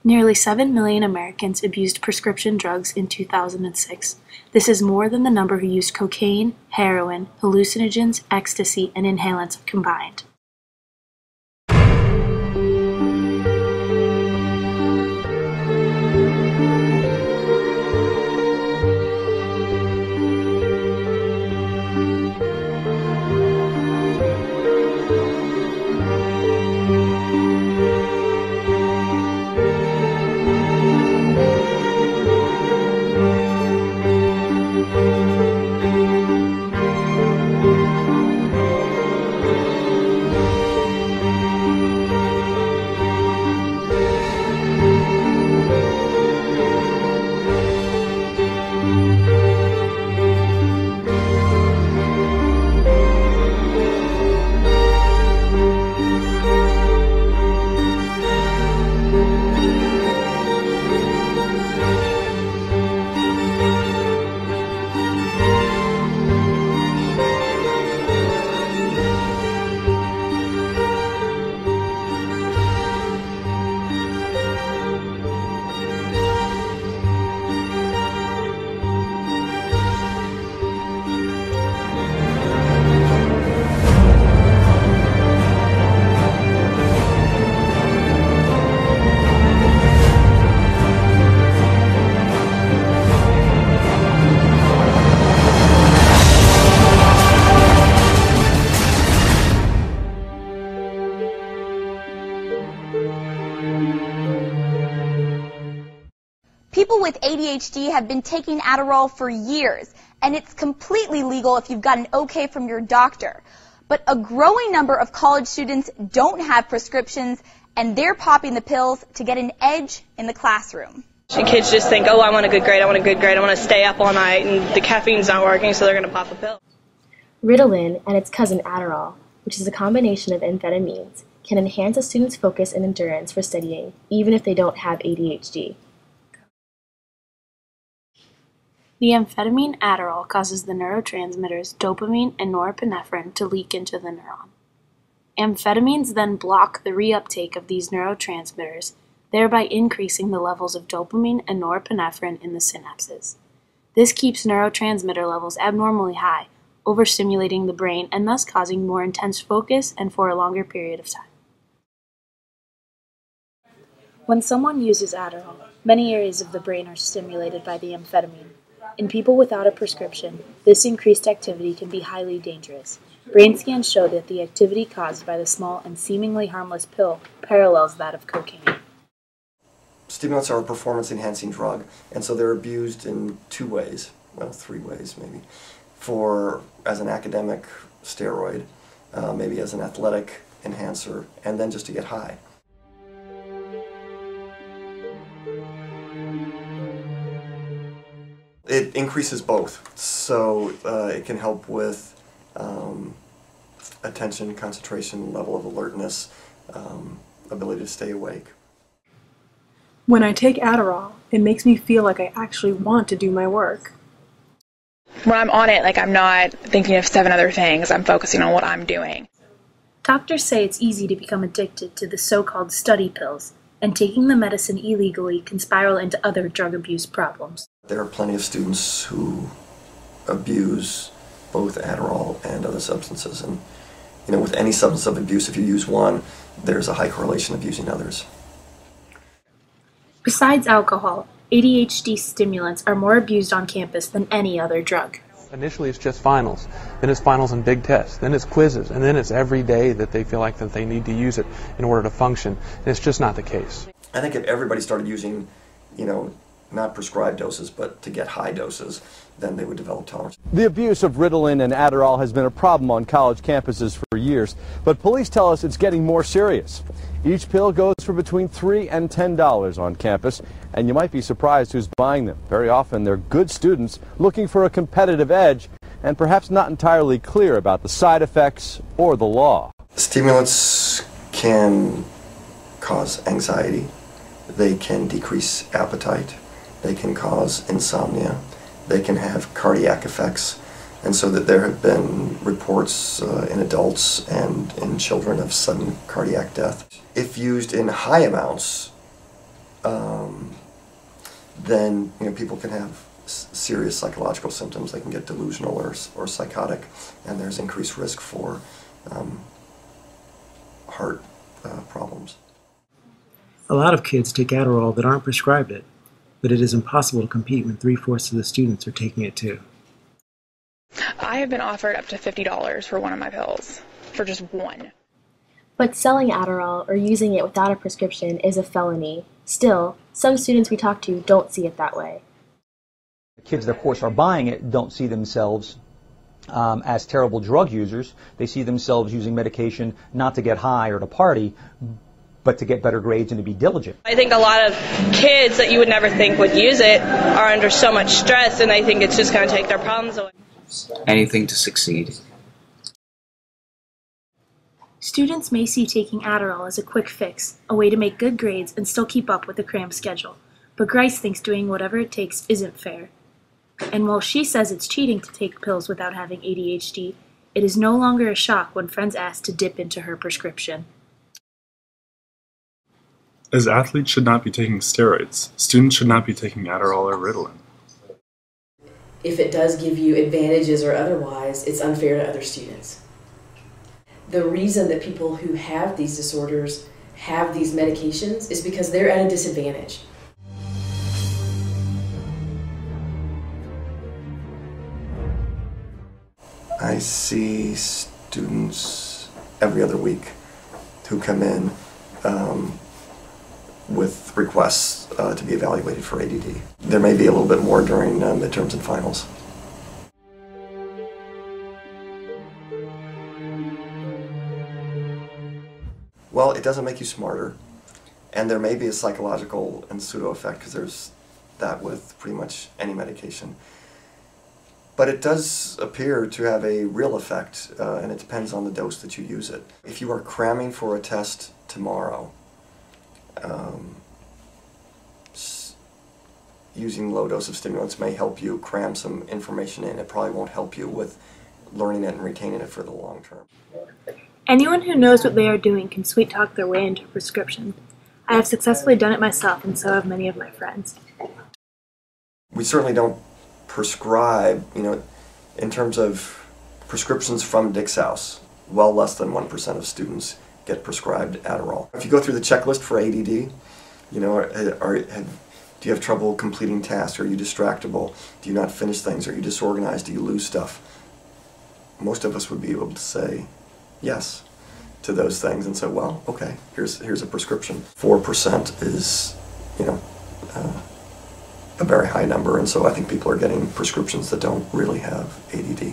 Nearly 7 million Americans abused prescription drugs in 2006. This is more than the number who used cocaine, heroin, hallucinogens, ecstasy, and inhalants combined. People with ADHD have been taking Adderall for years, and it's completely legal if you've got an okay from your doctor. But a growing number of college students don't have prescriptions, and they're popping the pills to get an edge in the classroom. Kids just think, oh, I want a good grade, I want a good grade, I want to stay up all night, and the caffeine's not working, so they're going to pop a pill. Ritalin and its cousin Adderall, which is a combination of amphetamines, can enhance a student's focus and endurance for studying, even if they don't have ADHD. The amphetamine Adderall causes the neurotransmitters dopamine and norepinephrine to leak into the neuron. Amphetamines then block the reuptake of these neurotransmitters, thereby increasing the levels of dopamine and norepinephrine in the synapses. This keeps neurotransmitter levels abnormally high, overstimulating the brain and thus causing more intense focus and for a longer period of time. When someone uses Adderall, many areas of the brain are stimulated by the amphetamine. In people without a prescription, this increased activity can be highly dangerous. Brain scans show that the activity caused by the small and seemingly harmless pill parallels that of cocaine. Stimulants are a performance-enhancing drug, and so they're abused in two ways, well, three ways maybe, as an academic steroid, maybe as an athletic enhancer, and then just to get high. It increases both, so it can help with attention, concentration, level of alertness, ability to stay awake. When I take Adderall, it makes me feel like I actually want to do my work. When I'm on it, I'm not thinking of 7 other things, I'm focusing on what I'm doing. Doctors say it's easy to become addicted to the so-called study pills, and taking the medicine illegally can spiral into other drug abuse problems. There are plenty of students who abuse both Adderall and other substances, and with any substance of abuse, if you use one, there's a high correlation of using others. Besides alcohol, ADHD stimulants are more abused on campus than any other drug. Initially it's just finals, then it's finals and big tests, then it's quizzes, and then it's every day that they feel like that they need to use it in order to function, and it's just not the case. I think if everybody started using, not prescribed doses, but to get high doses, then they would develop tolerance. The abuse of Ritalin and Adderall has been a problem on college campuses for years, but police tell us it's getting more serious. Each pill goes for between $3 and $10 on campus, and you might be surprised who's buying them. Very often they're good students looking for a competitive edge and perhaps not entirely clear about the side effects or the law. Stimulants can cause anxiety, they can decrease appetite, they can cause insomnia, they can have cardiac effects, and so that there have been reports in adults and in children of sudden cardiac death. If used in high amounts, then people can have serious psychological symptoms. They can get delusional or psychotic, and there's increased risk for heart problems. A lot of kids take Adderall that aren't prescribed it, but it is impossible to compete when 3/4 of the students are taking it too. I have been offered up to $50 for one of my pills, for just one. But selling Adderall or using it without a prescription is a felony. Still, some students we talk to don't see it that way. Kids that, of course, are buying it don't see themselves as terrible drug users. They see themselves using medication not to get high or to party, but to get better grades and to be diligent. I think a lot of kids that you would never think would use it are under so much stress, and they think it's just going to take their problems away. Anything to succeed. Students may see taking Adderall as a quick fix, a way to make good grades and still keep up with the cram schedule. But Grice thinks doing whatever it takes isn't fair. And while she says it's cheating to take pills without having ADHD, it is no longer a shock when friends ask to dip into her prescription. As athletes should not be taking steroids, students should not be taking Adderall or Ritalin. If it does give you advantages or otherwise, it's unfair to other students. The reason that people who have these disorders have these medications is because they're at a disadvantage. I see students every other week who come in with requests to be evaluated for ADD. There may be a little bit more during midterms and finals. Well, it doesn't make you smarter, and there may be a psychological and pseudo effect, because there's that with pretty much any medication. But it does appear to have a real effect, and it depends on the dose that you use it. If you are cramming for a test tomorrow, using low dose of stimulants may help you cram some information in. It probably won't help you with learning it and retaining it for the long term. Anyone who knows what they are doing can sweet talk their way into a prescription. I have successfully done it myself, and so have many of my friends. We certainly don't prescribe, in terms of prescriptions from Dick's House, well less than 1% of students get prescribed Adderall. If you go through the checklist for ADD, do you have trouble completing tasks? Are you distractible? Do you not finish things? Are you disorganized? Do you lose stuff? Most of us would be able to say yes to those things and say, well, okay, here's a prescription. 4% is, a very high number, and so I think people are getting prescriptions that don't really have ADD.